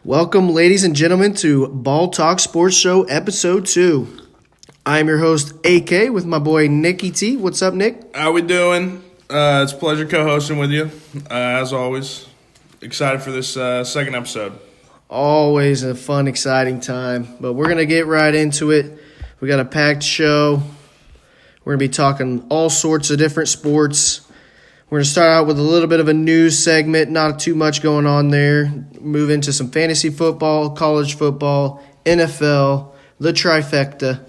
Welcome, ladies and gentlemen, to BallTalk SportShow Episode 2. I'm your host, AK, with my boy Nicky T. What's up, Nick? How we doing? It's a pleasure co-hosting with you, as always. Excited for this second episode. Always a fun, exciting time, but we're going to get right into it. We got a packed show. We're going to be talking all sorts of different sports. We're going to start out with a little bit of a news segment, not too much going on there. Move into some fantasy football, college football, NFL, the trifecta.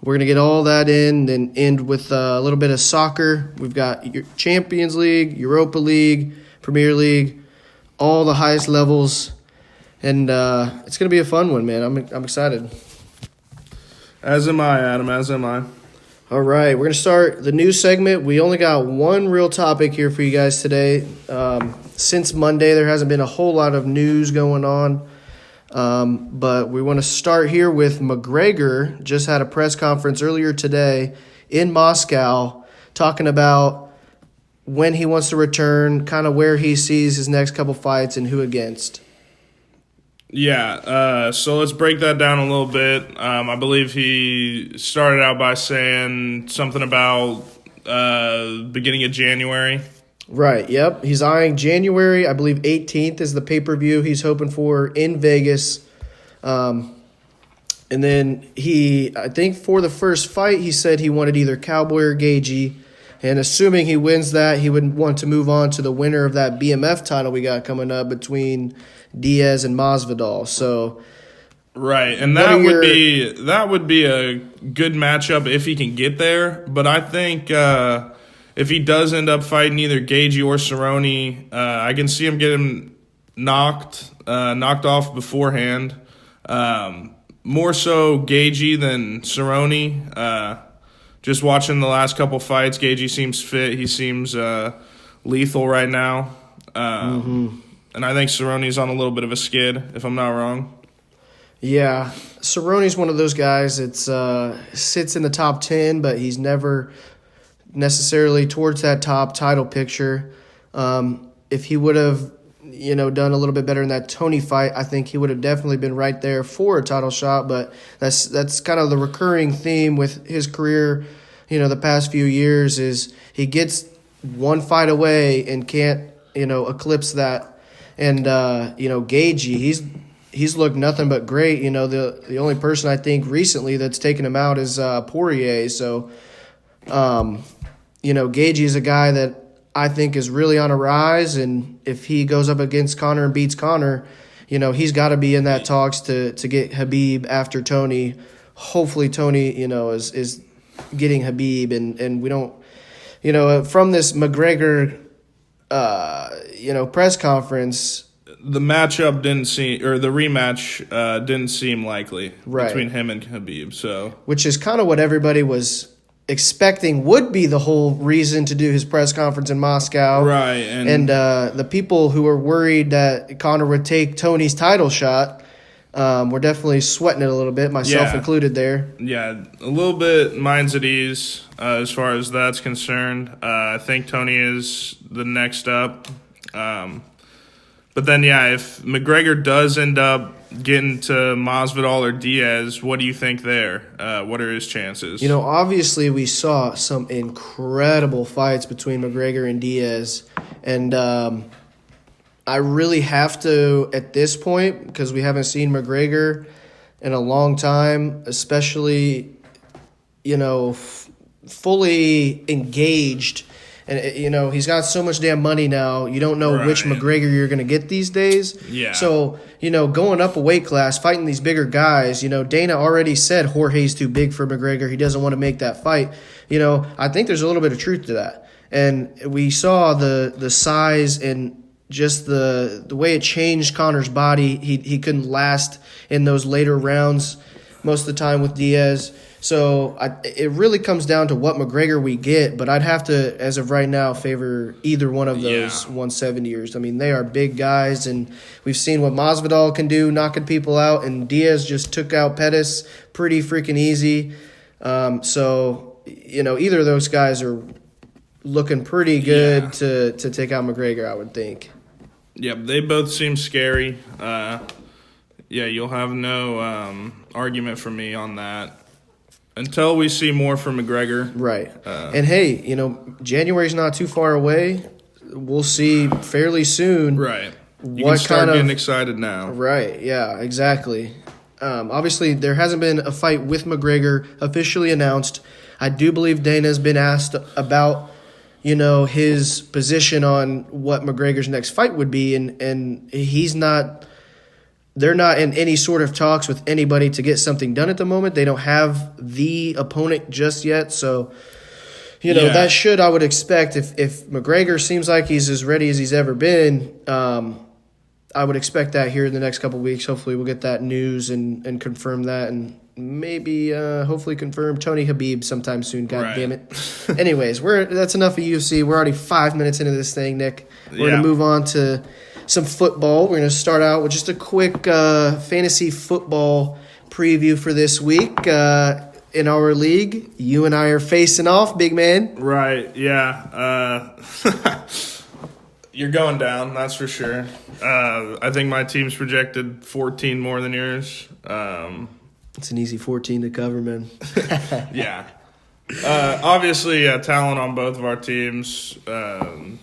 We're going to get all that in, then end with a little bit of soccer. We've got your Champions League, Europa League, Premier League, all the highest levels. And it's going to be a fun one, man. I'm excited. As am I, Adam, as am I. All right, we're going to start the news segment. We only got one real topic here for you guys today. Since Monday, there hasn't been a whole lot of news going on. But we want to start here with McGregor. Just had a press conference earlier today in Moscow talking about when he wants to return, kind of where he sees his next couple fights and who against. Yeah, so let's break that down a little bit. I believe he started out by saying something about beginning of January. Right, yep. He's eyeing January, I believe 18th is the pay-per-view he's hoping for in Vegas. And then I think for the first fight, he said he wanted either Cowboy or Gagey. And assuming he wins that, he would want to move on to the winner of that BMF title we got coming up between Diaz and Masvidal. So, right, and that would be a good matchup if he can get there. But I think if he does end up fighting either Gagey or Cerrone, I can see him getting knocked off beforehand. More so Gagey than Cerrone. Just watching the last couple fights, Gagey seems fit. He seems lethal right now. And I think Cerrone's on a little bit of a skid, if I'm not wrong. Yeah, Cerrone's one of those guys that sits in the top 10, but he's never necessarily towards that top title picture. If he would have, done a little bit better in that Tony fight, I think he would have definitely been right there for a title shot. But that's kind of the recurring theme with his career, the past few years is he gets one fight away and can't, eclipse that. And Gagey, he's looked nothing but great. The only person I think recently that's taken him out is Poirier. So, Gagey is a guy that I think is really on a rise, and if he goes up against Conor and beats Conor, he's got to be in that talks to get Khabib after Tony. Hopefully Tony, is getting Khabib, and we don't, from this McGregor, press conference, the matchup the rematch didn't seem likely between him and Khabib. So, which is kind of what everybody was expecting would be the whole reason to do his press conference in Moscow. Right. And the people who were worried that Conor would take Tony's title shot were definitely sweating it a little bit, myself included there. Yeah, a little bit mind's at ease as far as that's concerned. I think Tony is the next up. But then, if McGregor does end up getting to Masvidal or Diaz, what do you think there? What are his chances? Obviously we saw some incredible fights between McGregor and Diaz. And I really have to, at this point, because we haven't seen McGregor in a long time, especially, fully engaged. And, he's got so much damn money now. You don't know which McGregor you're going to get these days. Yeah. So, going up a weight class, fighting these bigger guys, Dana already said Jorge's too big for McGregor. He doesn't want to make that fight. I think there's a little bit of truth to that. And we saw the size and just the way it changed Conor's body. He couldn't last in those later rounds most of the time with Diaz. So it really comes down to what McGregor we get, but I'd have to, as of right now, favor either one of those 170ers. I mean, they are big guys, and we've seen what Masvidal can do, knocking people out, and Diaz just took out Pettis pretty freaking easy. So, either of those guys are looking pretty good to take out McGregor, I would think. Yep, they both seem scary. you'll have no argument from me on that until we see more from McGregor. Right. And hey, January's not too far away. We'll see fairly soon. Right. You can start getting excited now. Right. Yeah, exactly. Obviously, there hasn't been a fight with McGregor officially announced. I do believe Dana's been asked about, his position on what McGregor's next fight would be, and he's not. They're not in any sort of talks with anybody to get something done at the moment. They don't have the opponent just yet, so that should, I would expect, if McGregor seems like he's as ready as he's ever been, I would expect that here in the next couple of weeks. Hopefully we'll get that news and confirm that, and maybe hopefully confirm Tony Habib sometime soon. God damn it. Anyways, that's enough of UFC. We're already 5 minutes into this thing, Nick. We're going to move on to some football. We're going to start out with just a quick fantasy football preview for this week. In our league, you and I are facing off, big man. Right, yeah. You're going down, that's for sure. I think my team's projected 14 more than yours. It's an easy 14 to cover, man. Yeah. Obviously, talent on both of our teams.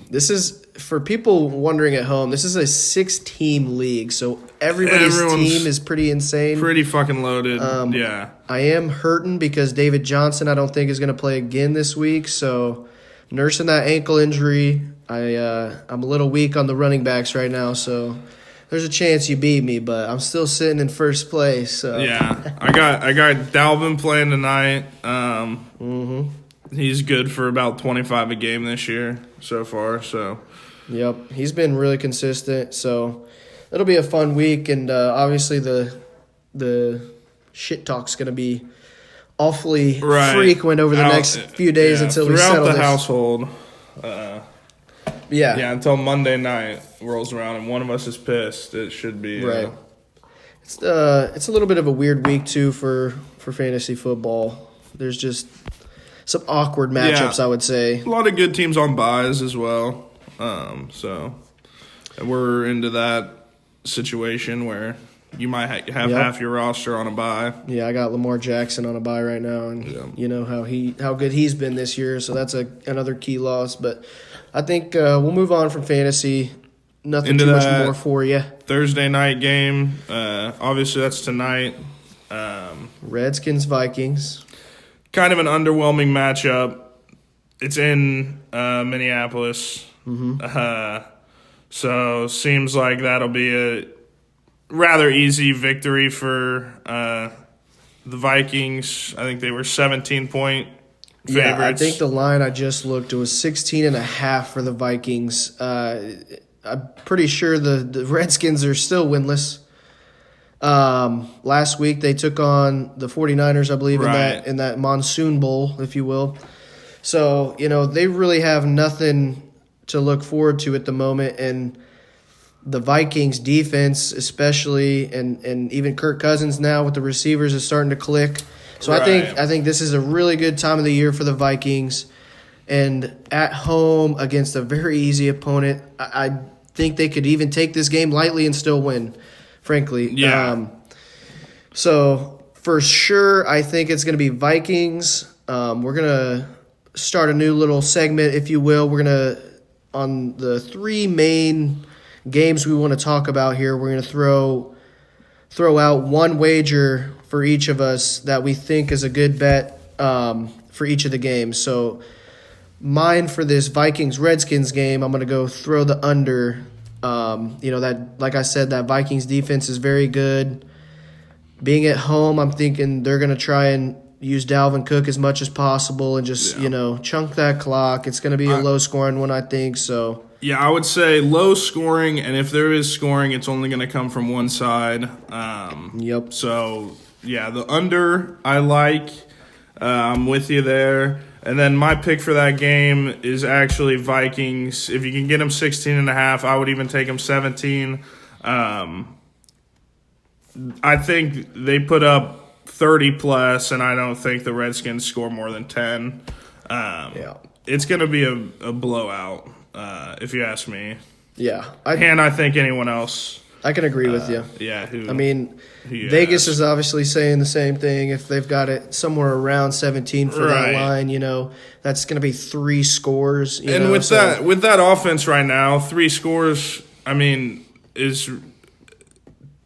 This is, for people wondering at home, this is a 6-team league, so everybody's team is pretty insane. Pretty fucking loaded, yeah. I am hurting because David Johnson, I don't think, is going to play again this week, so nursing that ankle injury. I'm a little weak on the running backs right now, so there's a chance you beat me, but I'm still sitting in first place. So. Yeah, I got Dalvin playing tonight. He's good for about 25 a game this year so far. So, yep, he's been really consistent. So it'll be a fun week, and obviously the shit talk's going to be awfully frequent over the next few days until we settle throughout the this. household. Yeah, until Monday night rolls around and one of us is pissed. It should be right. It's a little bit of a weird week too for fantasy football. There's just some awkward matchups, I would say. A lot of good teams on buys as well. So we're into that situation where you might have half your roster on a bye. Yeah, I got Lamar Jackson on a bye right now, and you know how good he's been this year. So that's another key loss. But I think we'll move on from fantasy. Nothing too much more for you. Thursday night game. Obviously, that's tonight. Redskins, Vikings. Kind of an underwhelming matchup. It's in Minneapolis. So seems like that'll be a rather easy victory for the Vikings. I think they were 17-point favorites. Yeah, I think the line I just looked, it was 16.5 for the Vikings. I'm pretty sure the Redskins are still winless. Last week they took on the 49ers, I believe, in that Monsoon Bowl, if you will. So, they really have nothing to look forward to at the moment, and the Vikings defense especially, and even Kirk Cousins now with the receivers is starting to click. So I think this is a really good time of the year for the Vikings. And at home against a very easy opponent, I think they could even take this game lightly and still win, frankly. Yeah. So for sure, I think it's going to be Vikings. We're going to start a new little segment, if you will. We're going to, on the three main games we want to talk about here, we're going to throw out one wager for each of us that we think is a good bet for each of the games. So mine for this Vikings-Redskins game, I'm going to go throw the under. That, like I said, that Vikings defense is very good. Being at home, I'm thinking they're going to try and use Dalvin Cook as much as possible and just, chunk that clock. It's going to be a low-scoring one, I think, so. Yeah, I would say low scoring, and if there is scoring, it's only going to come from one side. Yep. So, yeah, the under I like. I'm with you there. And then my pick for that game is actually Vikings. If you can get them 16.5, I would even take them 17. I think they put up 30+, and I don't think the Redskins score more than 10. It's going to be a blowout, if you ask me. Yeah. I think anyone else I can agree with you. Yeah. Vegas is obviously saying the same thing. If they've got it somewhere around 17 for that line, that's going to be 3 scores. With that offense right now, 3 scores,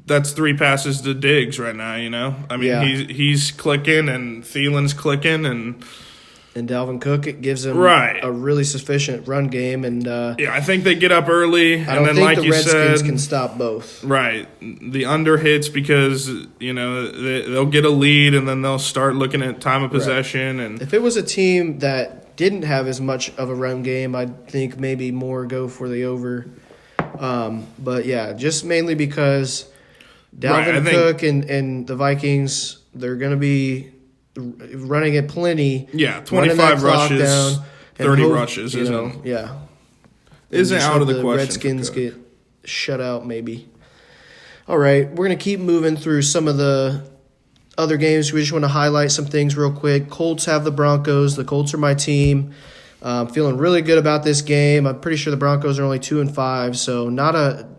that's 3 passes to Diggs right now, he's clicking and Thielen's clicking and Dalvin Cook, it gives him a really sufficient run game. And I think they get up early. I don't and then, think like the you Redskins said, can stop both. Right. The under hits because, they'll get a lead and then they'll start looking at time of possession. And if it was a team that didn't have as much of a run game, I'd think maybe more go for the over. But, yeah, just mainly because Dalvin Cook and the Vikings, they're going to be running it plenty. Yeah, 25 rushes, 30 rushes isn't out of the question. Redskins get shut out maybe. All right, we're going to keep moving through some of the other games. We just want to highlight some things real quick. Colts have the Broncos. The Colts are my team. Feeling really good about this game. I'm pretty sure the Broncos are only 2-5, so not a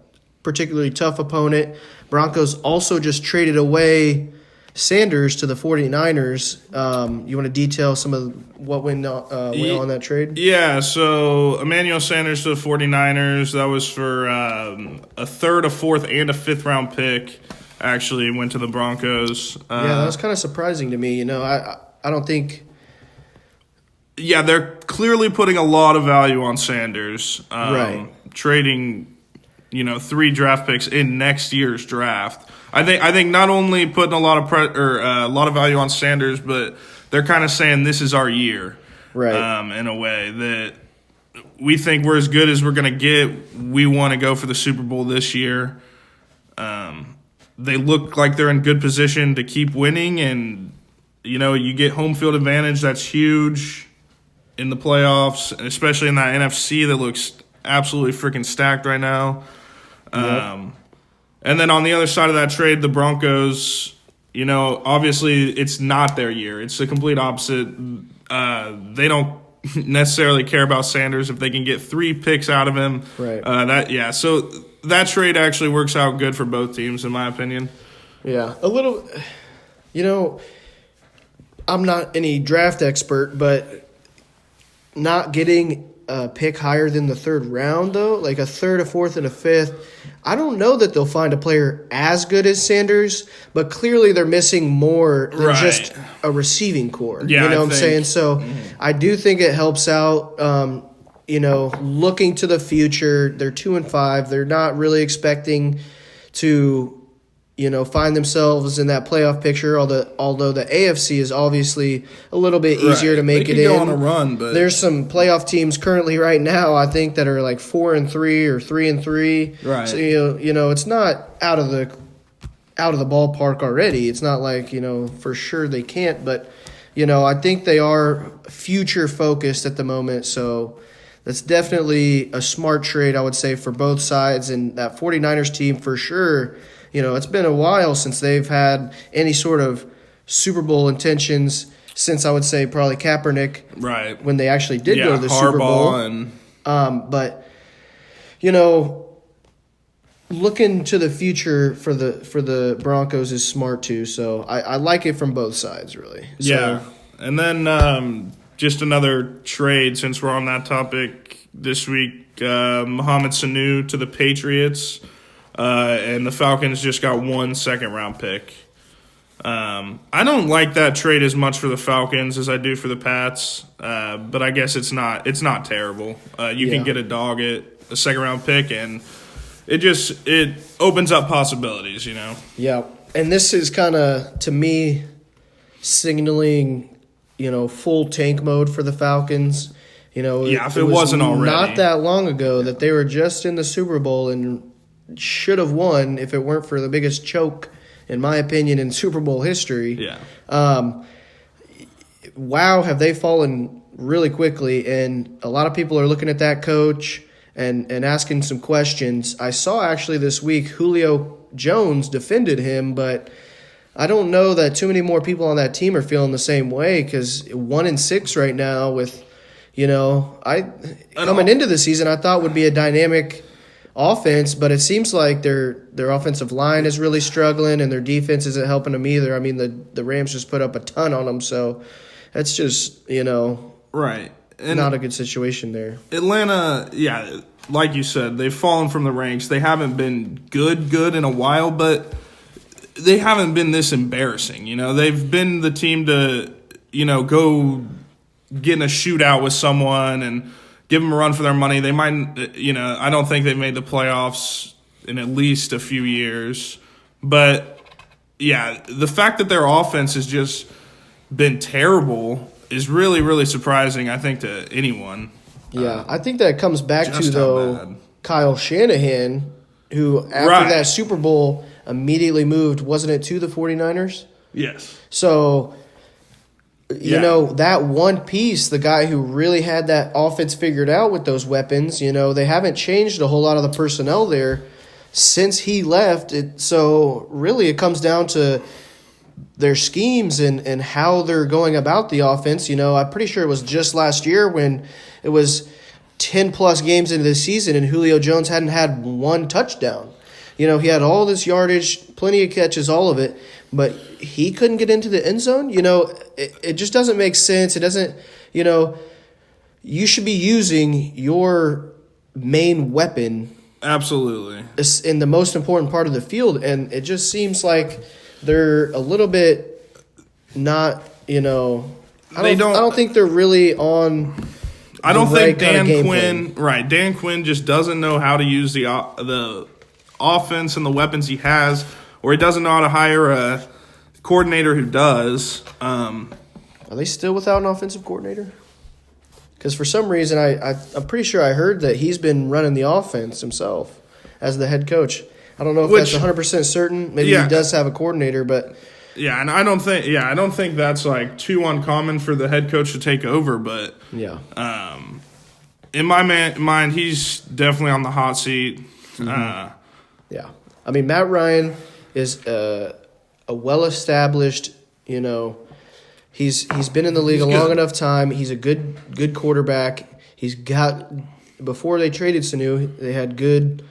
particularly tough opponent. Broncos also just traded away Sanders to the 49ers. You want to detail some of what went on that trade? Yeah, so Emmanuel Sanders to the 49ers, that was for a third, a fourth, and a fifth-round pick, actually went to the Broncos. That was kind of surprising to me. I don't think – yeah, they're clearly putting a lot of value on Sanders. Trading – 3 draft picks in next year's draft. I think not only putting a lot of a lot of value on Sanders, but they're kind of saying this is our year, right? In a way that we think we're as good as we're going to get. We want to go for the Super Bowl this year. They look like they're in good position to keep winning, and you get home field advantage. That's huge in the playoffs, especially in that NFC that looks absolutely freaking stacked right now. And then on the other side of that trade, the Broncos, obviously it's not their year. It's the complete opposite. They don't necessarily care about Sanders if they can get 3 picks out of him. Right. So that trade actually works out good for both teams, in my opinion. Yeah. A little, I'm not any draft expert, but not getting a pick higher than the 3rd round, though, like a 3rd, a 4th, and a 5th, I don't know that they'll find a player as good as Sanders, but clearly they're missing more than just a receiving core. Yeah, you know what I'm saying? So I do think it helps out, looking to the future. They're 2-5. They're not really expecting to find themselves in that playoff picture, although the AFC is obviously a little bit easier to make it in. They can go on a run, but there's some playoff teams currently right now, I think, that are like 4-3 or 3-3. Right. So it's not out of the ballpark already. It's not like for sure they can't, but I think they are future focused at the moment. So that's definitely a smart trade, I would say, for both sides, and that 49ers team for sure. It's been a while since they've had any sort of Super Bowl intentions since, I would say, probably Kaepernick. Right. When they actually did go to the Super Bowl. But, looking to the future for the Broncos is smart too. So I like it from both sides, really. Yeah. And then just another trade, since we're on that topic this week, Mohamed Sanu to the Patriots. And the Falcons just got 1 second-round pick. I don't like that trade as much for the Falcons as I do for the Pats, but I guess it's not terrible. You can get a dog at a second-round pick, and it opens up possibilities, Yeah, and this is kind of, to me, signaling, full tank mode for the Falcons. If it wasn't already. Not that long ago that they were just in the Super Bowl and should have won if it weren't for the biggest choke, in my opinion, in Super Bowl history. Yeah. Wow, have they fallen really quickly, and a lot of people are looking at that coach and asking some questions. I saw actually this week Julio Jones defended him, but I don't know that too many more people on that team are feeling the same way, because 1-6 right now with, coming into the season I thought would be a dynamic offense, but it seems like their offensive line is really struggling and their defense isn't helping them either. I mean, the Rams just put up a ton on them, so that's just, right. And not a good situation there. Atlanta, yeah, like you said, they've fallen from the ranks. They haven't been good in a while, but they haven't been this embarrassing. They've been the team to, go get in a shootout with someone and give them a run for their money. They might, I don't think they've made the playoffs in at least a few years. But, yeah, the fact that their offense has just been terrible is really, really surprising, I think, to anyone. Yeah, I think that comes back to, though, Kyle Shanahan, who, after that Super Bowl, immediately moved, wasn't it, to the 49ers? Yes. So, that one piece, the guy who really had that offense figured out with those weapons, they haven't changed a whole lot of the personnel there since he left. So, really, it comes down to their schemes and how they're going about the offense. I'm pretty sure it was just last year when it was 10-plus games into the season and Julio Jones hadn't had one touchdown. He had all this yardage, plenty of catches, all of it, but he couldn't get into the end zone. It just doesn't make sense. It doesn't, you should be using your main weapon. Absolutely. In the most important part of the field, and it just seems like they're a little bit not, I don't think they're really on. I don't think Dan Quinn just doesn't know how to use the offense and the weapons he has, or he doesn't know how to hire a coordinator who does. Are they still without an offensive coordinator? Because for some reason, I'm pretty sure I heard that he's been running the offense himself as the head coach. I don't know if that's 100% certain. Maybe he does have a coordinator, but yeah, and I don't think that's like too uncommon for the head coach to take over. But yeah, in my mind, he's definitely on the hot seat. Mm-hmm. Yeah, I mean, Matt Ryan is a well-established. He's been in the league a long enough time. He's a good quarterback. He's got, before they traded Sanu, they had good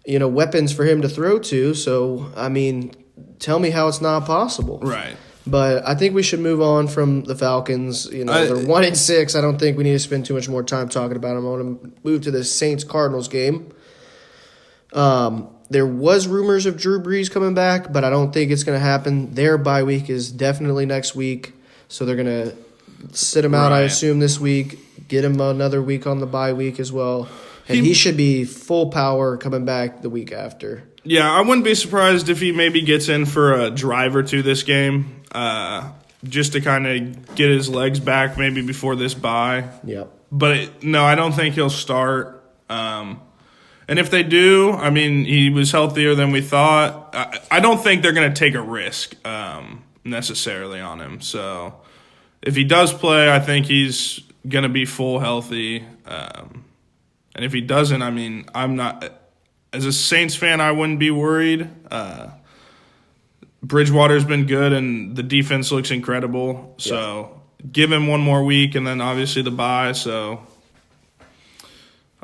weapons for him to throw to. So, I mean, tell me how it's not possible. Right. But I think we should move on from the Falcons. They're 1-6. I don't think we need to spend too much more time talking about them. I want to move to the Saints-Cardinals game. There was rumors of Drew Brees coming back, but I don't think it's going to happen. Their bye week is definitely next week, so they're going to sit him out, I assume, this week, get him another week on the bye week as well. And he should be full power coming back the week after. Yeah, I wouldn't be surprised if he maybe gets in for a drive or two this game, just to kind of get his legs back maybe before this bye. Yep. But no, I don't think he'll start. And if they do, I mean, he was healthier than we thought. I don't think they're going to take a risk necessarily on him. So if he does play, I think he's going to be full healthy. And if he doesn't, I mean, I'm not – as a Saints fan, I wouldn't be worried. Bridgewater's been good, and the defense looks incredible. So give him one more week, and then obviously the bye. So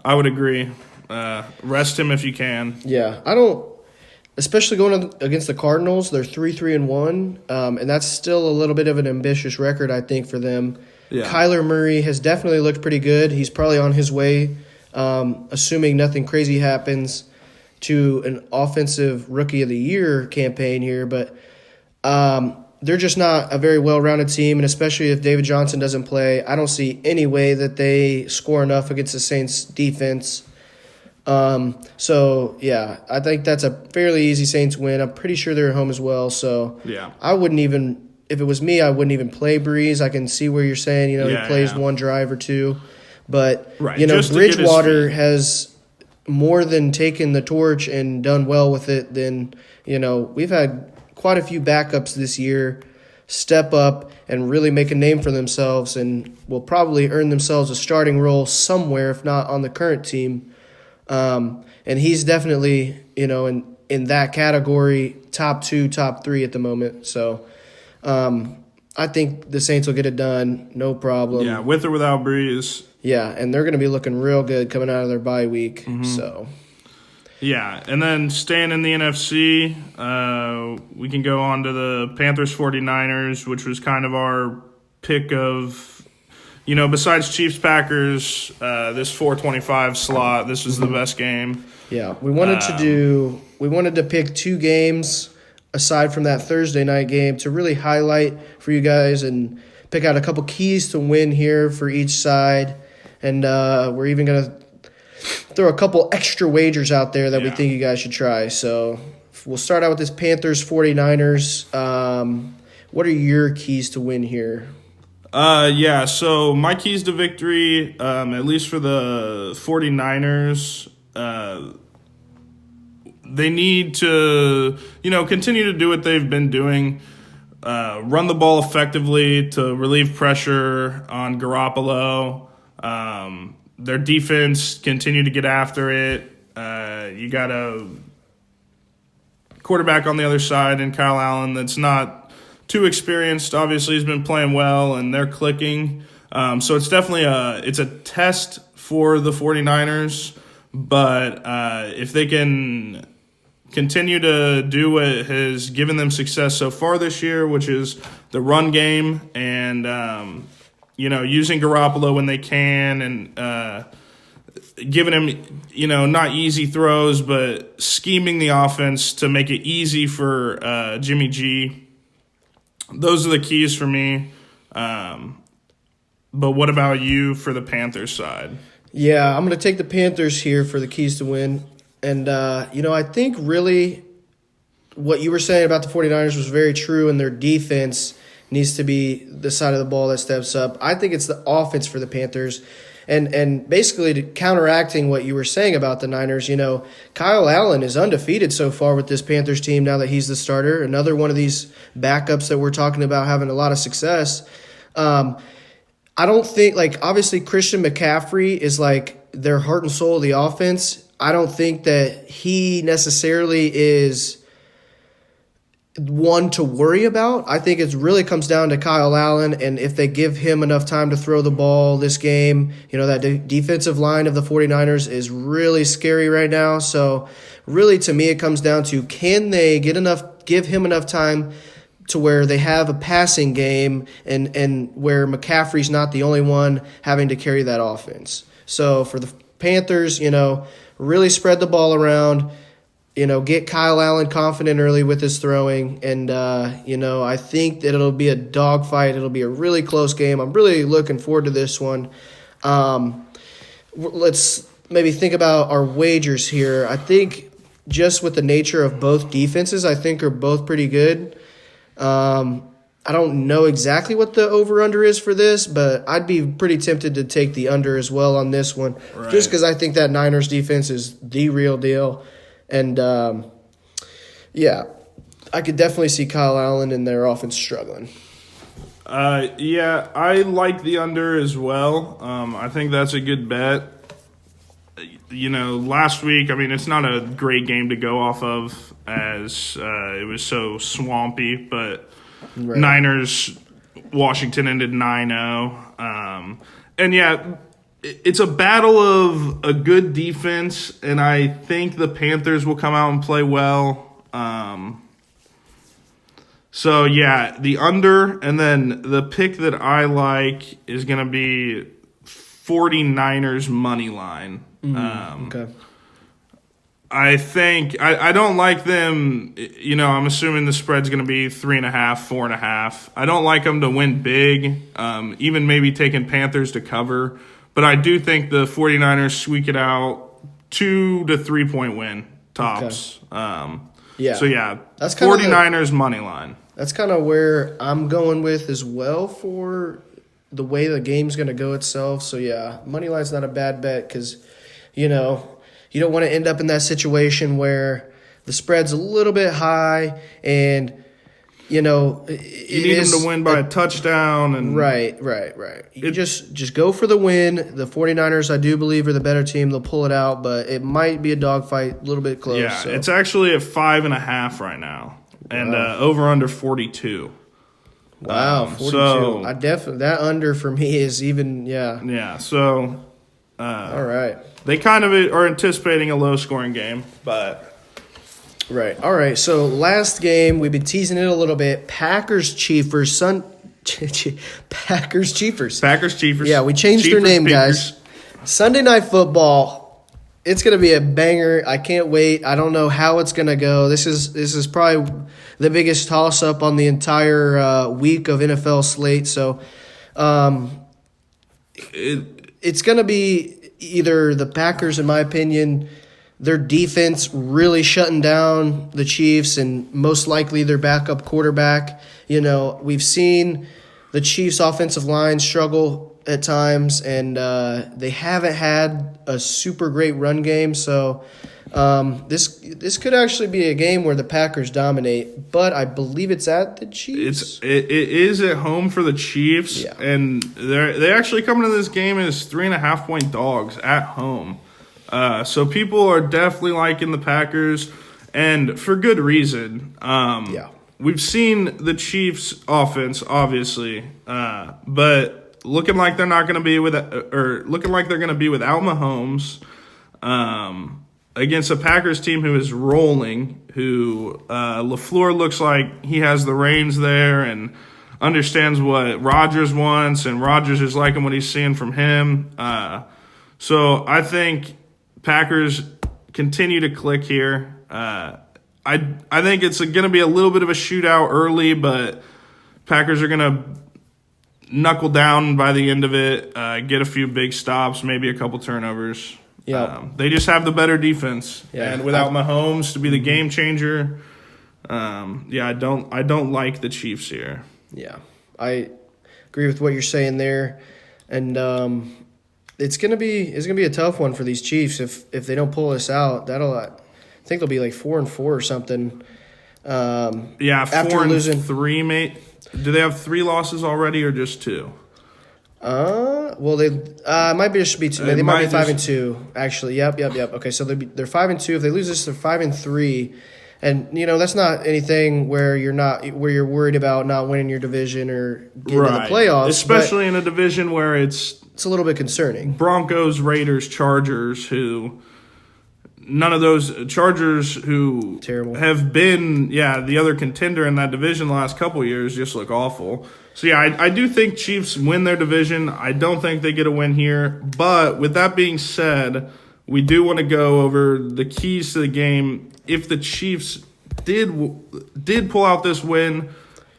I would agree. Rest him if you can. Yeah, I don't – especially going against the Cardinals, they're 3-1, and that's still a little bit of an ambitious record, I think, for them. Yeah. Kyler Murray has definitely looked pretty good. He's probably on his way, assuming nothing crazy happens, to an offensive rookie of the year campaign here. But they're just not a very well-rounded team, and especially if David Johnson doesn't play, I don't see any way that they score enough against the Saints defense. So, yeah, I think that's a fairly easy Saints win. I'm pretty sure they're at home as well. So yeah, I wouldn't even – if it was me, I wouldn't even play Breeze. I can see where you're saying, he plays one drive or two. But, Bridgewater has more than taken the torch and done well with it than, we've had quite a few backups this year step up and really make a name for themselves and will probably earn themselves a starting role somewhere, if not on the current team. And he's definitely, in that category, top 2, top 3 at the moment. So I think the Saints will get it done, no problem. Yeah, with or without Breeze. Yeah, and they're going to be looking real good coming out of their bye week. Mm-hmm. So, Yeah, and then staying in the NFC, we can go on to the Panthers 49ers, which was kind of our pick of, besides Chiefs Packers, this 425 slot, this was the best game. Yeah, we wanted to pick two games aside from that Thursday night game to really highlight for you guys and pick out a couple keys to win here for each side. And we're even going to throw a couple extra wagers out there that we think you guys should try. So we'll start out with this Panthers 49ers. What are your keys to win here? So my keys to victory, at least for the 49ers, they need to, continue to do what they've been doing, run the ball effectively to relieve pressure on Garoppolo. Their defense continue to get after it. You got a quarterback on the other side and Kyle Allen that's not too experienced. Obviously, he's been playing well, and they're clicking. So it's definitely a test for the 49ers. But if they can continue to do what has given them success so far this year, which is the run game and using Garoppolo when they can and giving him, not easy throws, but scheming the offense to make it easy for Jimmy G. Those are the keys for me. But what about you for the Panthers side? Yeah, I'm going to take the Panthers here for the keys to win. And, I think really what you were saying about the 49ers was very true, and their defense needs to be the side of the ball that steps up. I think it's the offense for the Panthers. And basically to counteracting what you were saying about the Niners, Kyle Allen is undefeated so far with this Panthers team now that he's the starter. Another one of these backups that we're talking about having a lot of success. I don't think, obviously Christian McCaffrey is their heart and soul of the offense. I don't think that he necessarily is one to worry about. I think it really comes down to Kyle Allen, and if they give him enough time to throw the ball this game, that defensive line of the 49ers is really scary right now. So really, to me, it comes down to, can they give him enough time to where they have a passing game and where McCaffrey's not the only one having to carry that offense. So for the Panthers, really spread the ball around, get Kyle Allen confident early with his throwing. And, I think that it'll be a dogfight. It'll be a really close game. I'm really looking forward to this one. Let's maybe think about our wagers here. I think just with the nature of both defenses, I think are both pretty good. I don't know exactly what the over-under is for this, but I'd be pretty tempted to take the under as well on this one, right, just because I think that Niners defense is the real deal. And, I could definitely see Kyle Allen and their offense struggling. I like the under as well. I think that's a good bet. Last week, it's not a great game to go off of as it was so swampy, but right. Niners, Washington ended 9-0. It's a battle of a good defense, and I think the Panthers will come out and play well. The under, and then the pick that I like is going to be 49ers money line. Okay. I think I don't like them. I'm assuming the spread's going to be 3.5, 4.5. I don't like them to win big, even maybe taking Panthers to cover. But I do think the 49ers squeak it out, 2 to 3 point win tops. Okay. That's 49ers money line. That's kind of where I'm going with as well for the way the game's going to go itself. So money line's not a bad bet because you don't want to end up in that situation where the spread's a little bit high and, you need them to win by a touchdown. And Right. You just go for the win. The 49ers, I do believe, are the better team. They'll pull it out, but it might be a dogfight, a little bit close. Yeah, so. It's actually at 5.5 right now, and over under 42. Wow, 42. So, that under for me is even, Yeah, so All right. They kind of are anticipating a low-scoring game, but right. All right. So last game, we've been teasing it a little bit. Packers Chiefers. Packers Chiefers. Yeah, we changed their name, guys. Sunday Night Football. It's gonna be a banger. I can't wait. I don't know how it's gonna go. This is probably the biggest toss-up on the entire week of NFL slate. So, it's gonna be either the Packers, in my opinion, their defense really shutting down the Chiefs, and most likely their backup quarterback. We've seen the Chiefs' offensive line struggle at times, and they haven't had a super great run game. So this could actually be a game where the Packers dominate, but I believe it's at the Chiefs. It is at home for the Chiefs, yeah. And they actually come into this game as 3.5-point dogs at home. So people are definitely liking the Packers, and for good reason. Yeah. We've seen the Chiefs' offense, obviously, but looking like they're not going to be looking like they're going to be without Mahomes. Against a Packers team who is rolling, who LaFleur looks like he has the reins there and understands what Rodgers wants, and Rodgers is liking what he's seeing from him. So I think Packers continue to click here. I think it's going to be a little bit of a shootout early, but Packers are going to knuckle down by the end of it, get a few big stops, maybe a couple turnovers. Yeah, they just have the better defense, yeah. And without Mahomes to be the game changer, I don't like the Chiefs here. Yeah, I agree with what you're saying there, and it's gonna be a tough one for these Chiefs if they don't pull this out. I think they'll be like 4-4 or something. After 4-3, mate. Do they have 3 losses already or just 2? Well, they might be just be 2. They might be 5-2 actually. Yep. Okay, so they're 5-2. If they lose this, they're 5-3, and that's not anything where you're worried about not winning your division or getting to the playoffs, especially in a division where it's a little bit concerning. Broncos, Raiders, Chargers, none of those Chargers who terrible have been the other contender in that division the last couple of years just look awful. So I do think Chiefs win their division. I don't think they get a win here. But with that being said, we do want to go over the keys to the game. If the Chiefs did pull out this win,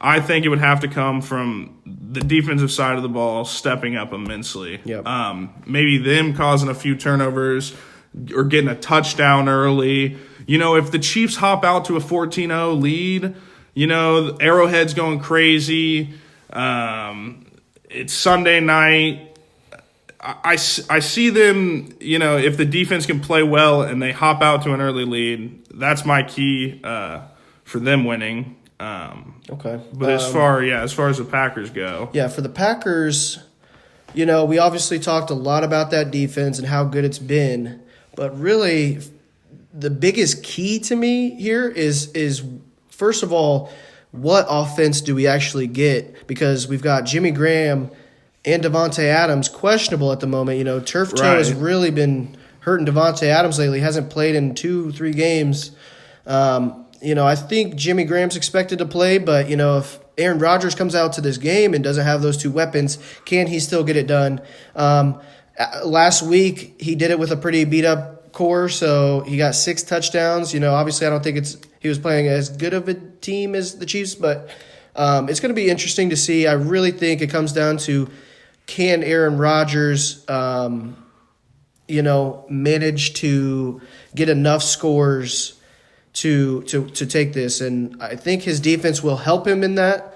I think it would have to come from the defensive side of the ball stepping up immensely. Yep. Maybe them causing a few turnovers or getting a touchdown early. If the Chiefs hop out to a 14-0 lead, Arrowhead's going crazy. It's Sunday night. I see them, if the defense can play well and they hop out to an early lead, that's my key for them winning. Okay. But as far as the Packers go. Yeah, for the Packers, we obviously talked a lot about that defense and how good it's been. But really, the biggest key to me here is first of all, what offense do we actually get? Because we've got Jimmy Graham and Devontae Adams questionable at the moment. Turf toe has really been hurting Devontae Adams lately. He hasn't played in 2-3 games. I think Jimmy Graham's expected to play, but, if Aaron Rodgers comes out to this game and doesn't have those 2 weapons, can he still get it done? Last week, he did it with a pretty beat-up core, so he got 6 touchdowns. Obviously I don't think he was playing as good of a team as the Chiefs, but it's going to be interesting to see. I really think it comes down to, can Aaron Rodgers, manage to get enough scores to take this, and I think his defense will help him in that.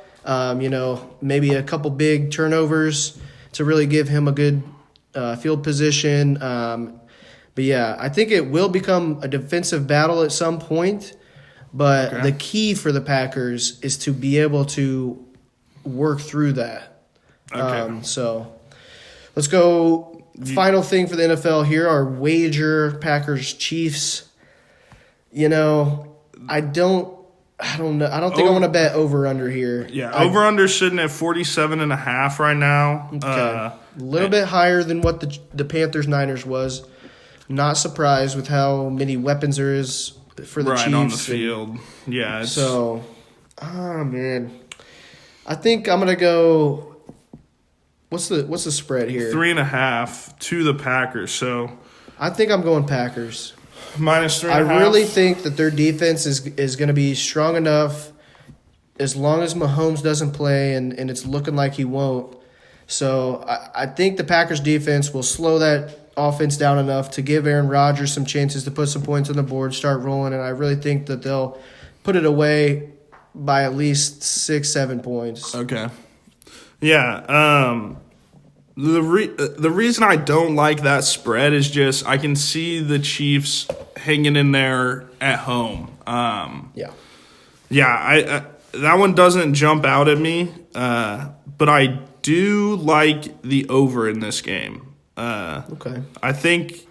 Maybe a couple big turnovers to really give him a good field position. But yeah, I think it will become a defensive battle at some point. But the key for the Packers is to be able to work through that. Okay. So let's go. Final thing for the NFL here, our wager, Packers Chiefs. I don't know. I don't think I want to bet over under here. Yeah, over under sitting at 47.5 right now. Okay. A little bit higher than what the Panthers-Niners was. Not surprised with how many weapons there is for the Chiefs. Right on the field. Yeah. So, man. I think I'm going to go – what's the spread here? 3.5 to the Packers. So I think I'm going Packers. -3.5. I really think that their defense is going to be strong enough as long as Mahomes doesn't play, and it's looking like he won't. So I think the Packers defense will slow that offense down enough to give Aaron Rodgers some chances to put some points on the board, start rolling, and I really think that they'll put it away by at least 6-7 points. Okay. Yeah. The reason I don't like that spread is just I can see the Chiefs hanging in there at home. Yeah, that one doesn't jump out at me, but I do like the over in this game. Okay. I think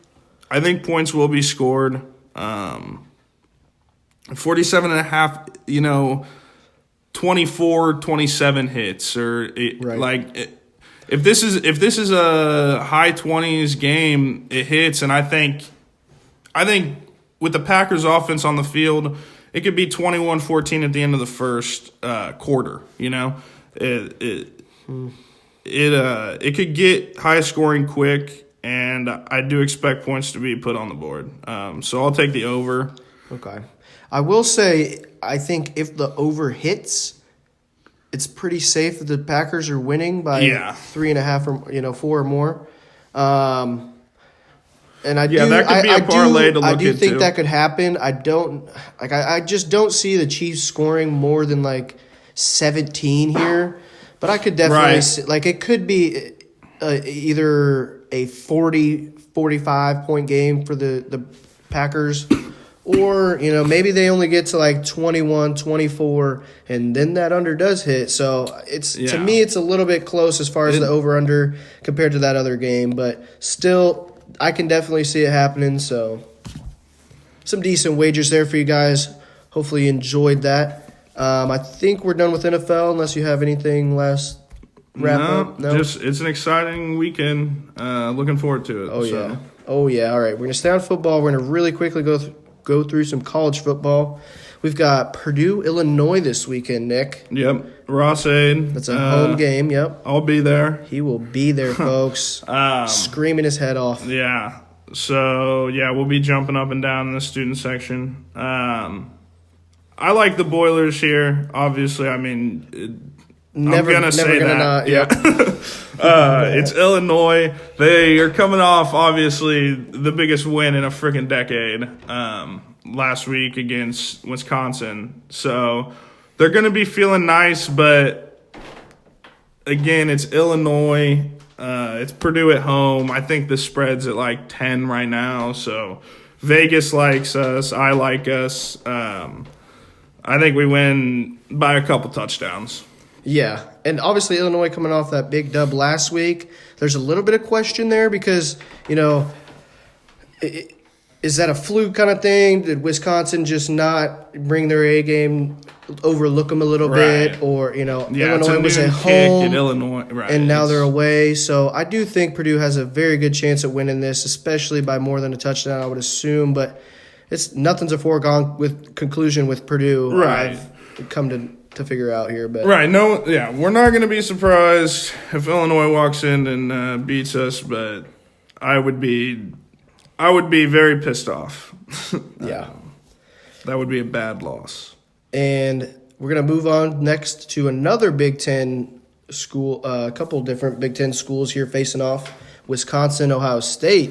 points will be scored. 47.5, 24-27 hits If this is a high 20s game, it hits, and I think with the Packers offense on the field, it could be 21-14 at the end of the first quarter. It could get high scoring quick, and I do expect points to be put on the board. So I'll take the over. Okay. I will say I think if the over hits, it's pretty safe that the Packers are winning by 3.5 or 4 or more. And that could be a parlay to look into. I do think that could happen. I just don't see the Chiefs scoring more than 17 here. But I could definitely see, it could be either a 40-45 point game for the Packers. Or, maybe they only get to 21, 24, and then that under does hit. So to me, it's a little bit close as far as the over-under compared to that other game. But still, I can definitely see it happening. So some decent wagers there for you guys. Hopefully you enjoyed that. I think we're done with NFL unless you have anything last wrap up. No, it's an exciting weekend. Looking forward to it. Oh, yeah. All right, we're going to stay on football. We're going to really quickly go through some college football. We've got Purdue, Illinois this weekend, Nick. Yep. Ross-Ade. That's a home game, yep. I'll be there. He will be there, folks. Screaming his head off. Yeah. So, we'll be jumping up and down in the student section. I like the Boilers here, obviously. I mean, I'm going to say that. Not, yeah. It's Illinois. They are coming off, obviously, the biggest win in a freaking decade last week against Wisconsin. So they're going to be feeling nice, but, again, it's Illinois. It's Purdue at home. I think the spread's at 10 right now. So Vegas likes us. I like us. I think we win by a couple touchdowns. Yeah, and obviously Illinois coming off that big dub last week. There's a little bit of question there because, is that a fluke kind of thing? Did Wisconsin just not bring their A game, overlook them a little bit? Or, Illinois was at home in Illinois, right, and now they're away. So I do think Purdue has a very good chance at winning this, especially by more than a touchdown, I would assume. But nothing's a foregone conclusion with Purdue. Right. I've come to figure out here, but right. No, we're not going to be surprised if Illinois walks in and beats us, but I would be very pissed off. Yeah, that would be a bad loss. And we're gonna move on next to another Big Ten school. A couple different Big Ten schools here facing off: Wisconsin, Ohio State.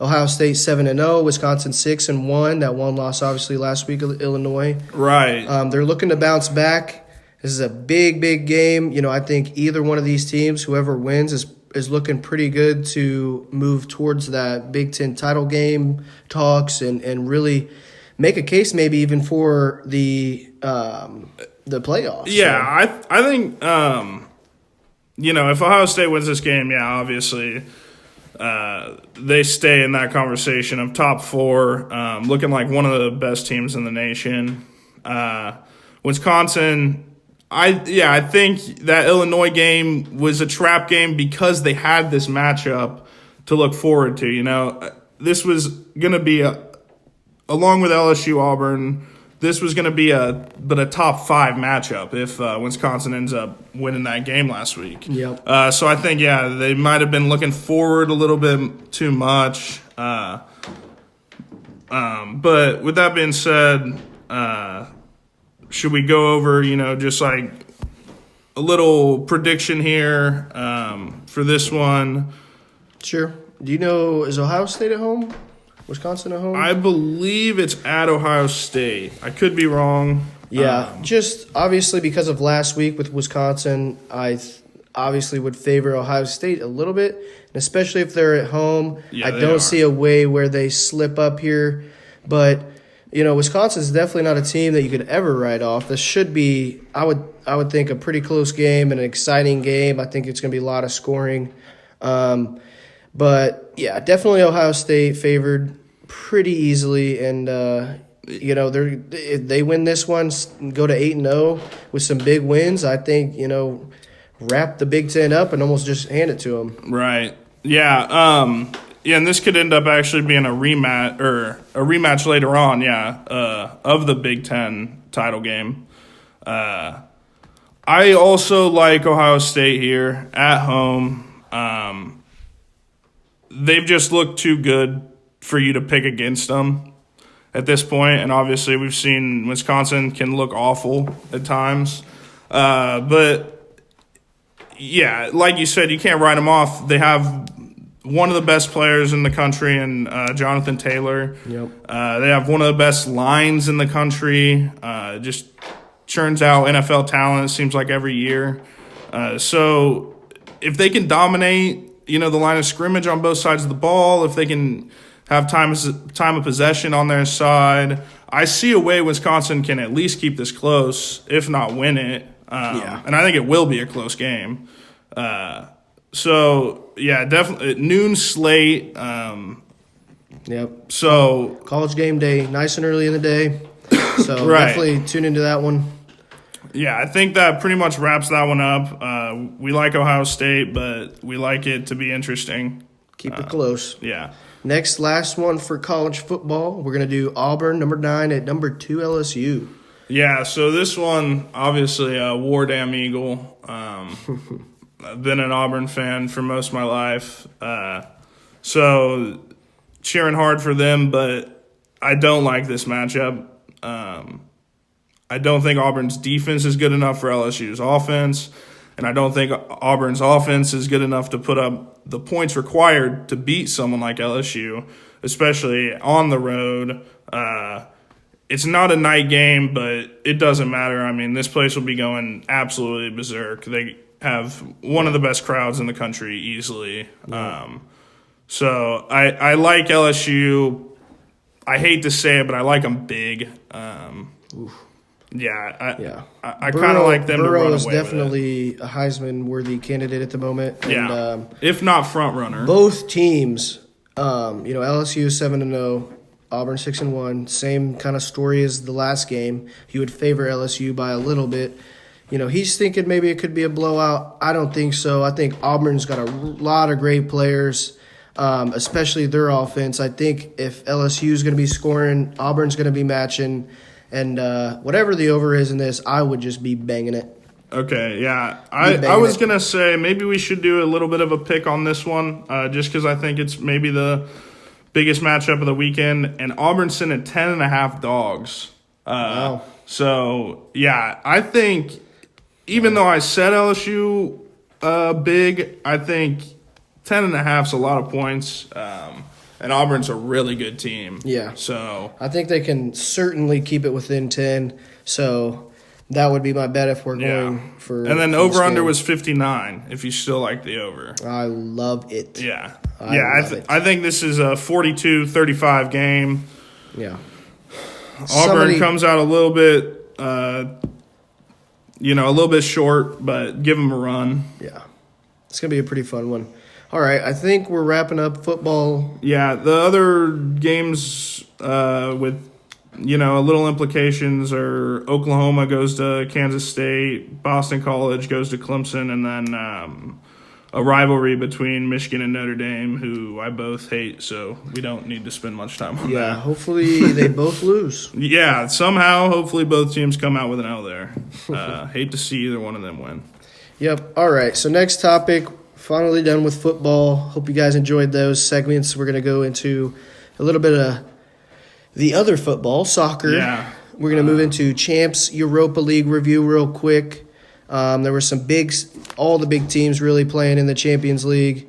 Ohio State 7-0, Wisconsin 6-1. That one loss obviously last week, Illinois. Right. They're looking to bounce back. This is a big, big game. I think either one of these teams, whoever wins, is looking pretty good to move towards that Big Ten title game talks and really make a case maybe even for the playoffs. Yeah, so. I think if Ohio State wins this game, obviously. They stay in that conversation of top 4, looking like one of the best teams in the nation. Wisconsin, I think that Illinois game was a trap game because they had this matchup to look forward to. This was going to be along with LSU Auburn. This was going to be a top 5 matchup if Wisconsin ends up winning that game last week. Yep. So I think they might have been looking forward a little bit too much. But with that being said, should we go over just like a little prediction here for this one? Sure. Do you know, is Ohio State at home? Wisconsin at home? I believe it's at Ohio State. I could be wrong. Yeah, just obviously because of last week with Wisconsin, I obviously would favor Ohio State a little bit, and especially if they're at home. Yeah, I don't see a way where they slip up here, but Wisconsin's definitely not a team that you could ever write off. This should be, I would think, a pretty close game and an exciting game. I think it's going to be a lot of scoring. But yeah, definitely Ohio State favored pretty easily, and if they win this one, go to 8-0 with some big wins, I think wrap the Big Ten up and almost just hand it to them. Right. Yeah. And this could end up actually being a rematch later on. Yeah. Of the Big Ten title game. I also like Ohio State here at home. They've just looked too good for you to pick against them at this point, and obviously we've seen Wisconsin can look awful at times. But, yeah, like you said, you can't write them off. They have one of the best players in the country in Jonathan Taylor. Yep. They have one of the best lines in the country. Just churns out NFL talent, it seems like, every year. So if they can dominate the line of scrimmage on both sides of the ball, if they can have time of possession on their side, I see a way Wisconsin can at least keep this close, if not win it. And I think it will be a close game. So, yeah, definitely noon slate. Yep. So college game day, nice and early in the day. So right. Definitely tune into that one. Yeah, I think that pretty much wraps that one up. We like Ohio State, but we like it to be interesting. Keep it close. Yeah. Last one for college football. We're going to do Auburn, number 9, at number 2, LSU. Yeah, so this one, obviously, War Damn Eagle. I've been an Auburn fan for most of my life. So cheering hard for them, but I don't like this matchup. I don't think Auburn's defense is good enough for LSU's offense, and I don't think Auburn's offense is good enough to put up the points required to beat someone like LSU, especially on the road. It's not a night game, but it doesn't matter. I mean, this place will be going absolutely berserk. They have one of the best crowds in the country easily. So I like LSU. I hate to say it, but I like them big. I kind of like them to run away Burrow with is definitely a Heisman-worthy candidate at the moment. Yeah, and, if not front runner. Both teams, LSU 7-0, Auburn 6-1. Same kind of story as the last game. He would favor LSU by a little bit. He's thinking maybe it could be a blowout. I don't think so. I think Auburn's got a lot of great players, especially their offense. I think if LSU is going to be scoring, Auburn's going to be matching. And whatever the over is in this, I would just be banging it. Okay, yeah. I was going to say maybe we should do a little bit of a pick on this one just because I think it's maybe the biggest matchup of the weekend. And Auburn's sitting at 10.5 dogs. Wow. So, yeah, I think even though I said LSU big, I think 10.5 is a lot of points. And Auburn's a really good team. Yeah. So I think they can certainly keep it within 10. So that would be my bet if we're going for. And then over-under was 59, if you still like the over. I love it. Yeah. I think this is a 42-35 game. Yeah. Auburn comes out a little bit, a little bit short, but give them a run. Yeah. It's going to be a pretty fun one. All right, I think we're wrapping up football. Yeah, the other games with a little implications are Oklahoma goes to Kansas State, Boston College goes to Clemson, and then a rivalry between Michigan and Notre Dame, who I both hate, so we don't need to spend much time on that. Yeah, hopefully they both lose. Yeah, somehow, hopefully both teams come out with an L there. Hate to see either one of them win. Yep. All right, so next topic, finally done with football. Hope you guys enjoyed those segments. We're going to go into a little bit of the other football, soccer. Yeah. We're going to move into Champs Europa League review real quick. There were all the big teams really playing in the Champions League.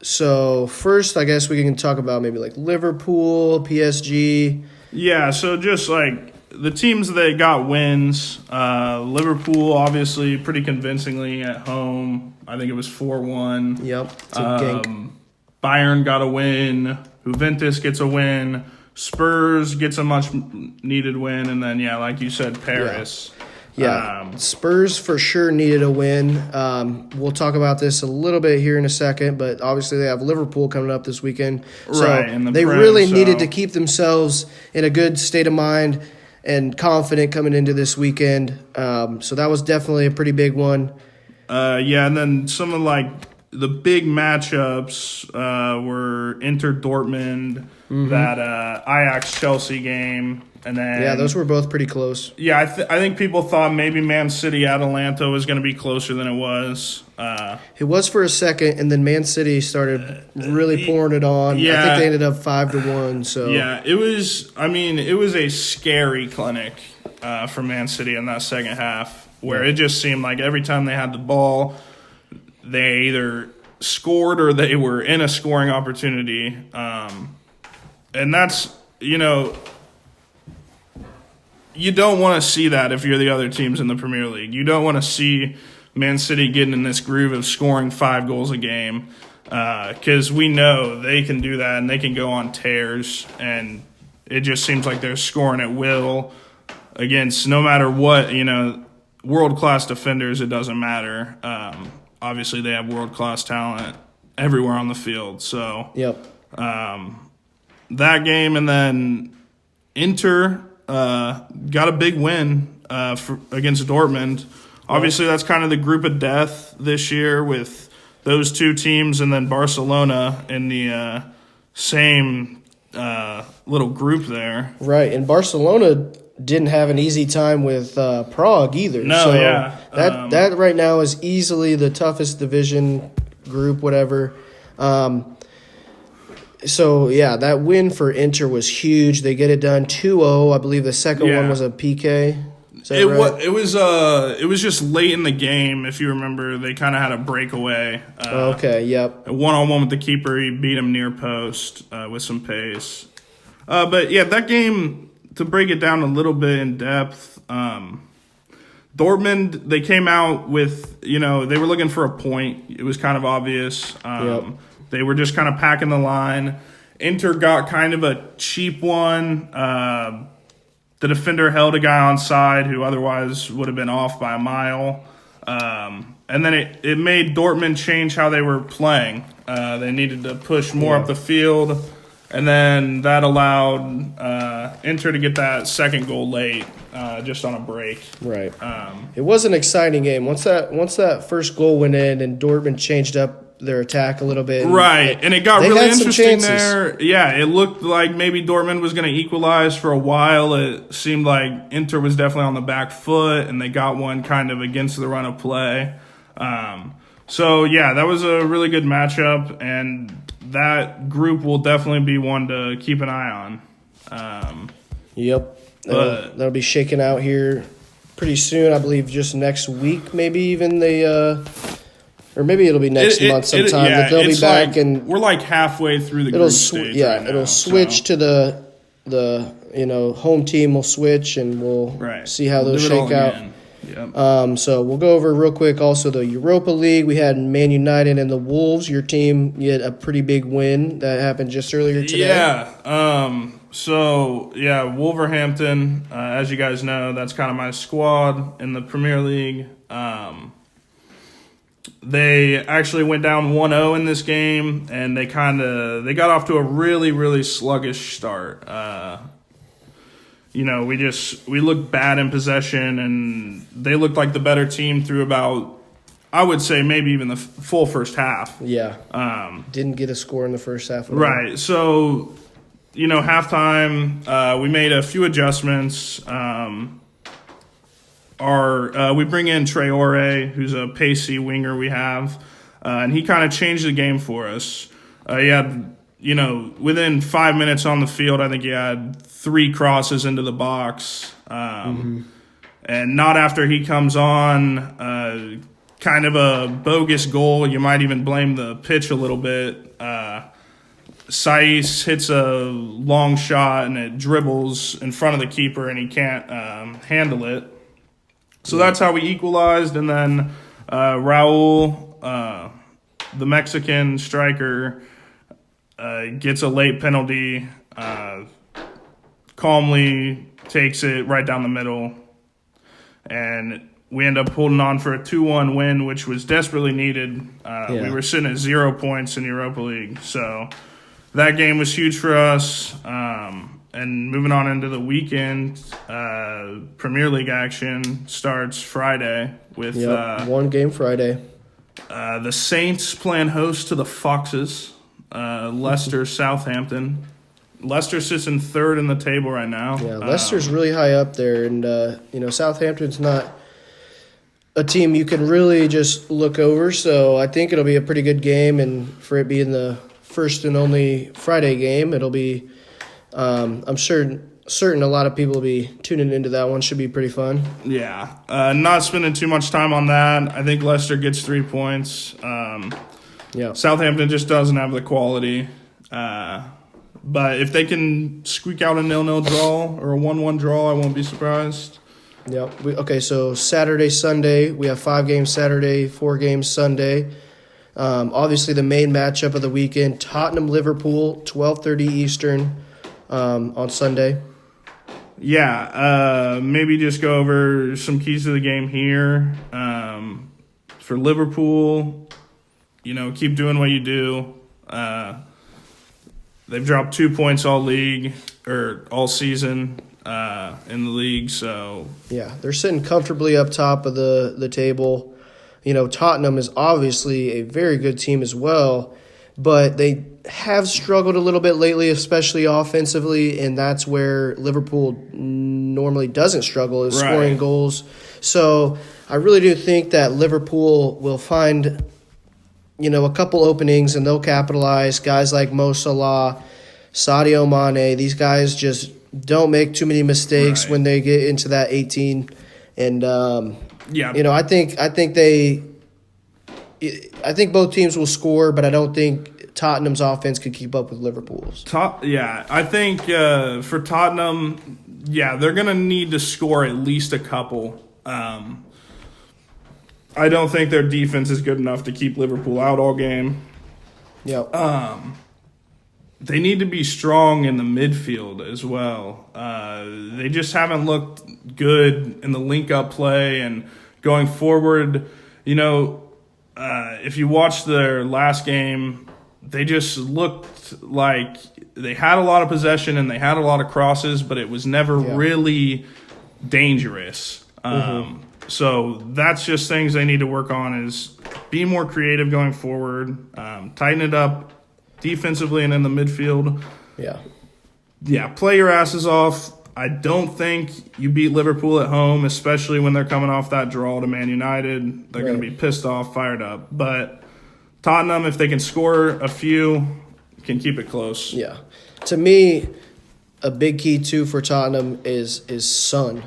So first, I guess we can talk about maybe like Liverpool, PSG. Yeah, so just like the teams that got wins, Liverpool obviously pretty convincingly at home. I think it was 4-1. Yep, it's a gank. Bayern got a win. Juventus gets a win. Spurs gets a much-needed win. And then, like you said, Paris. Yeah, Spurs for sure needed a win. We'll talk about this a little bit here in a second, but obviously they have Liverpool coming up this weekend. So they really needed to keep themselves in a good state of mind and confident coming into this weekend. So that was definitely a pretty big one. And then some of the big matchups were Inter Dortmund, that Ajax-Chelsea game. And then, those were both pretty close. Yeah, I think people thought maybe Man City-Atalanta was going to be closer than it was. It was for a second, and then Man City started really pouring it on. Yeah, I think they ended up 5-1. So yeah, it was a scary clinic for Man City in that second half, where it just seemed like every time they had the ball, they either scored or they were in a scoring opportunity. And that's, you don't want to see that if you're the other teams in the Premier League. You don't want to see Man City getting in this groove of scoring 5 goals a game, because we know they can do that and they can go on tears, and it just seems like they're scoring at will against no matter what, world-class defenders. It doesn't matter. Obviously, they have world-class talent everywhere on the field. So, that game, and then Inter got a big win against Dortmund. Obviously, that's kind of the group of death this year with those two teams, and then Barcelona in the same little group there. Right, and Barcelona didn't have an easy time with Prague either. No, so yeah. That right now is easily the toughest division group, whatever. That win for Inter was huge. They get it done 2-0. I believe the second one was a PK. Is that right? It was just late in the game. If you remember, they kind of had a breakaway. Okay, yep. A one-on-one with the keeper. He beat him near post with some pace. That game, to break it down a little bit in depth, Dortmund, they came out with, they were looking for a point. It was kind of obvious. They were just kind of packing the line. Inter got kind of a cheap one. The defender held a guy on side who otherwise would have been off by a mile. And then it made Dortmund change how they were playing. They needed to push more up the field. And then that allowed Inter to get that second goal late, just on a break. Right. It was an exciting game. Once that first goal went in and Dortmund changed up their attack a little bit. And it got really interesting there. Yeah, it looked like maybe Dortmund was going to equalize for a while. It seemed like Inter was definitely on the back foot, and they got one kind of against the run of play. That was a really good matchup, and that group will definitely be one to keep an eye on. That'll be shaking out here pretty soon. I believe just next week, maybe even or maybe it'll be next month sometime that they'll be back, and we're like halfway through the group stage. It'll switch to the home team will switch, and we'll see how those shake out. Yep. So we'll go over real quick also the Europa League. We had Man United and the Wolves. Your team, you had a pretty big win that happened just earlier today. Wolverhampton, as you guys know, that's kind of my squad in the Premier League. They actually went down 1-0 in this game, and they got off to a really, really sluggish start. We looked bad in possession, and they looked like the better team through about, I would say, maybe even the full first half. Yeah. Didn't get a score in the first half. Right. So, halftime, we made a few adjustments. We bring in Traore, who's a pacey winger we have, and he kind of changed the game for us. He had, within 5 minutes on the field, I think he had 3 crosses into the box. And not after he comes on, kind of a bogus goal. You might even blame the pitch a little bit. Saiz hits a long shot, and it dribbles in front of the keeper, and he can't handle it. So that's how we equalized, and then Raul, the Mexican striker, gets a late penalty, calmly takes it right down the middle, and we end up holding on for a 2-1 win, which was desperately needed. We were sitting at 0 points in Europa League, so that game was huge for us. And moving on into the weekend, Premier League action starts Friday with 1 game Friday. The Saints playing host to the Foxes, Leicester, Southampton. Leicester sits in 3rd in the table right now. Yeah, Leicester's really high up there, and Southampton's not a team you can really just look over. So I think it'll be a pretty good game, and for it being the first and only Friday game, it'll be. I'm certain a lot of people will be tuning into that one. Should be pretty fun. Yeah. Not spending too much time on that. I think Leicester gets 3 points. Southampton just doesn't have the quality. But if they can squeak out a 0-0 draw or a 1-1 draw, I won't be surprised. Yeah. So Saturday, Sunday, we have 5 games Saturday, 4 games Sunday. Obviously, the main matchup of the weekend, Tottenham-Liverpool, 12:30 Eastern. On Sunday. Yeah, maybe just go over some keys to the game here. For Liverpool, keep doing what you do. They've dropped 2 points all season in the league. So yeah, they're sitting comfortably up top of the table. Tottenham is obviously a very good team as well, but they have struggled a little bit lately, especially offensively, and that's where Liverpool normally doesn't struggle, is scoring goals. So I really do think that Liverpool will find, a couple openings, and they'll capitalize. Guys like Mo Salah, Sadio Mane, these guys just don't make too many mistakes when they get into that 18. And I think both teams will score, but I don't think Tottenham's offense could keep up with Liverpool's. I think for Tottenham, they're going to need to score at least a couple. I don't think their defense is good enough to keep Liverpool out all game. Yeah. They need to be strong in the midfield as well. They just haven't looked good in the link-up play and going forward. If you watch their last game, they just looked like they had a lot of possession and they had a lot of crosses, but it was never really dangerous. So that's just things they need to work on, is be more creative going forward, tighten it up defensively and in the midfield. Yeah, play your asses off. I don't think you beat Liverpool at home, especially when they're coming off that draw to Man United. They're going to be pissed off, fired up. But Tottenham, if they can score a few, can keep it close. Yeah. To me, a big key, too, for Tottenham is Son.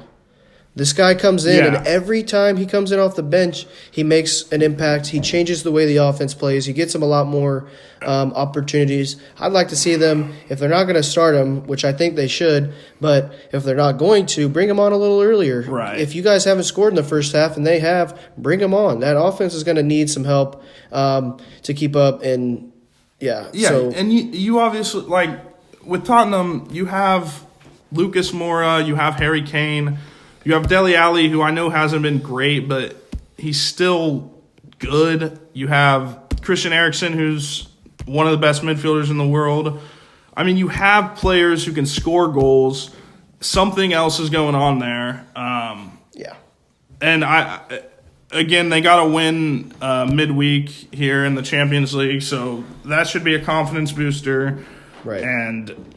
This guy comes in, and every time he comes in off the bench, he makes an impact. He changes the way the offense plays. He gets them a lot more opportunities. I'd like to see them, if they're not going to start him, which I think they should, but if they're not going to, bring him on a little earlier. Right. If you guys haven't scored in the first half, and they have, bring him on. That offense is going to need some help to keep up. And, and you obviously, with Tottenham, you have Lucas Moura, you have Harry Kane. You have Dele Alli, who I know hasn't been great, but he's still good. You have Christian Eriksen, who's one of the best midfielders in the world. I mean, you have players who can score goals. Something else is going on there. And again, they got to win midweek here in the Champions League, so that should be a confidence booster. Right. And,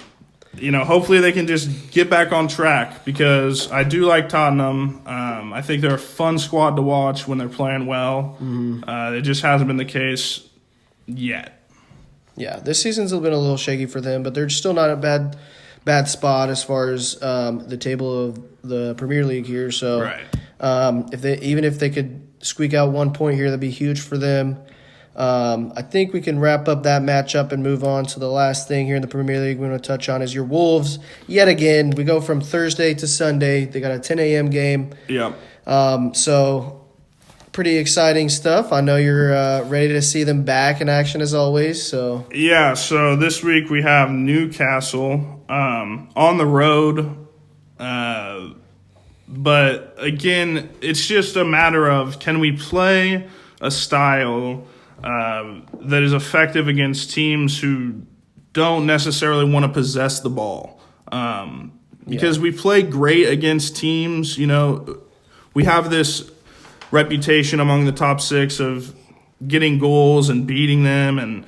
hopefully they can just get back on track, because I do like Tottenham. I think they're a fun squad to watch when they're playing well. It just hasn't been the case yet. Yeah, this season's been a little shaky for them, but they're still not a bad spot as far as the table of the Premier League here. So, right. If they could squeak out 1 point here, that'd be huge for them. I think we can wrap up that matchup and move on to the last thing here in the Premier League we want to touch on is your Wolves. Yet again, we go from Thursday to Sunday. They got a 10 a.m. game. Yep. So pretty exciting stuff. I know you're ready to see them back in action as always. So yeah. So this week we have Newcastle on the road, but again, it's just a matter of, can we play a style that is effective against teams who don't necessarily want to possess the ball, because we play great against teams. We have this reputation among the top six of getting goals and beating them, and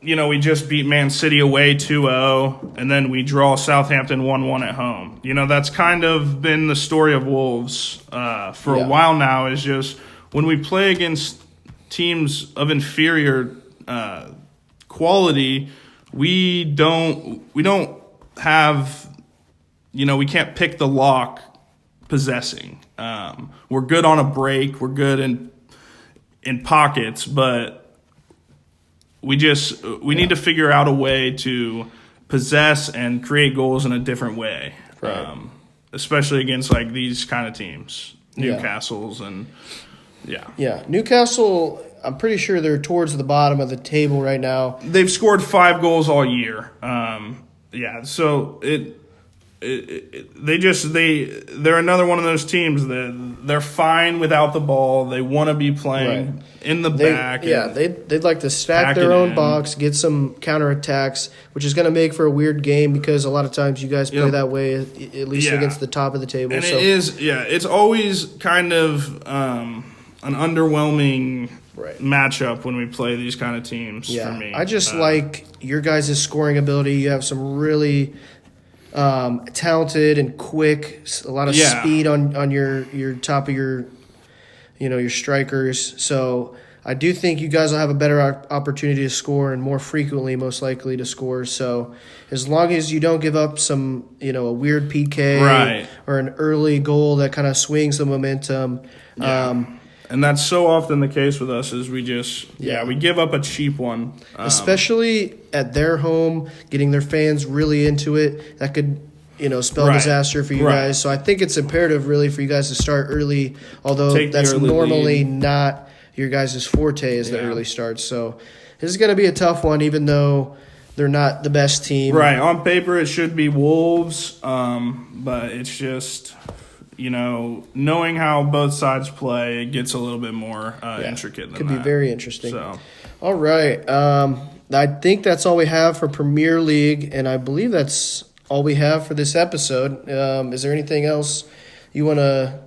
we just beat Man City away 2-0, and then we draw Southampton 1-1 at home. That's kind of been the story of Wolves for a while now, is just when we play against teams of inferior quality, we don't have, we can't pick the lock possessing. We're good on a break. We're good in pockets, but we need to figure out a way to possess and create goals in a different way, right. Especially against like these kind of teams, Newcastle's and Newcastle. I'm pretty sure they're towards the bottom of the table right now. They've scored 5 goals all year. So they're another one of those teams that they're fine without the ball. They want to be playing in the back. They'd like to stack their own box, get some counterattacks, which is going to make for a weird game because a lot of times you guys play that way, at least against the top of the table. And it's always kind of an underwhelming matchup when we play these kind of teams for me. I just like your guys' scoring ability. You have some really talented and quick, a lot of speed on your top of your strikers. So I do think you guys will have a better opportunity to score and more frequently, most likely to score. So as long as you don't give up some, a weird PK or an early goal that kind of swings the momentum. And that's so often the case with us is we just we give up a cheap one. Especially at their home, getting their fans really into it. That could, spell disaster for you guys. So I think it's imperative really for you guys to start early, although that's normally not your guys' forte is the early starts. So this is going to be a tough one, even though they're not the best team. Right. On paper it should be Wolves, but it's just – knowing how both sides play, it gets a little bit more intricate than that. Could be very interesting. So. All right. I think that's all we have for Premier League, and I believe that's all we have for this episode. Is there anything else you want to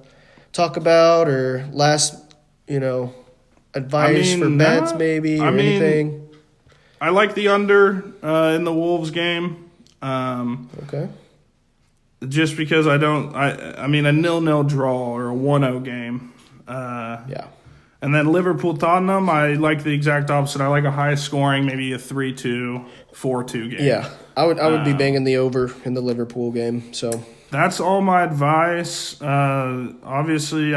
talk about or last, advice for bets maybe or anything? I like the under in the Wolves game. Okay. Just because a 0-0 draw or a 1-0 game. And then Liverpool-Tottenham, I like the exact opposite. I like a high scoring, maybe a 3-2, 4-2 game. Yeah, I would be banging the over in the Liverpool game. So that's all my advice. Obviously,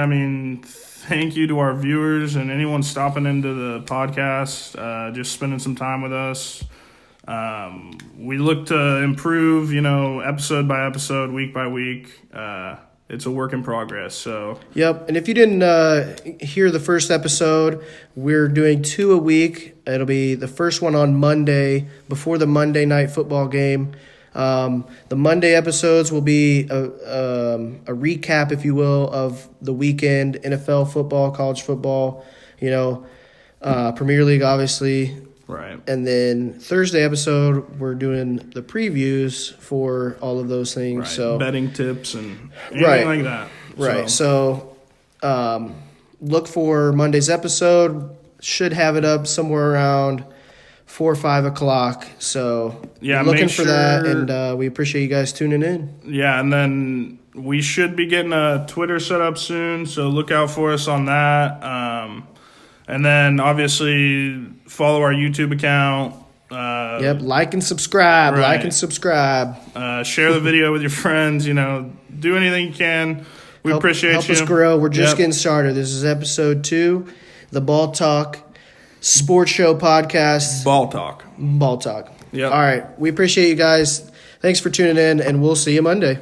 thank you to our viewers and anyone stopping into the podcast, just spending some time with us. We look to improve, episode by episode, week by week. It's a work in progress. So. Yep. And if you didn't hear the first episode, we're doing 2 a week. It'll be the first one on Monday before the Monday night football game. The Monday episodes will be a recap, if you will, of the weekend, NFL football, college football, Premier League, obviously. Right. And then Thursday episode, we're doing the previews for all of those things. Right. So betting tips and anything like that. Right. So look for Monday's episode. Should have it up somewhere around 4 or 5 o'clock. So looking for that, and we appreciate you guys tuning in. Yeah, and then we should be getting a Twitter set up soon, so look out for us on that. And then, obviously, follow our YouTube account. Like and subscribe. Right. Like and subscribe. Share the video with your friends. Do anything you can. We appreciate you. Help us grow. We're just getting started. This is episode 2, the BallTalk SportShow podcast. BallTalk. BallTalk. Yep. All right. We appreciate you guys. Thanks for tuning in, and we'll see you Monday.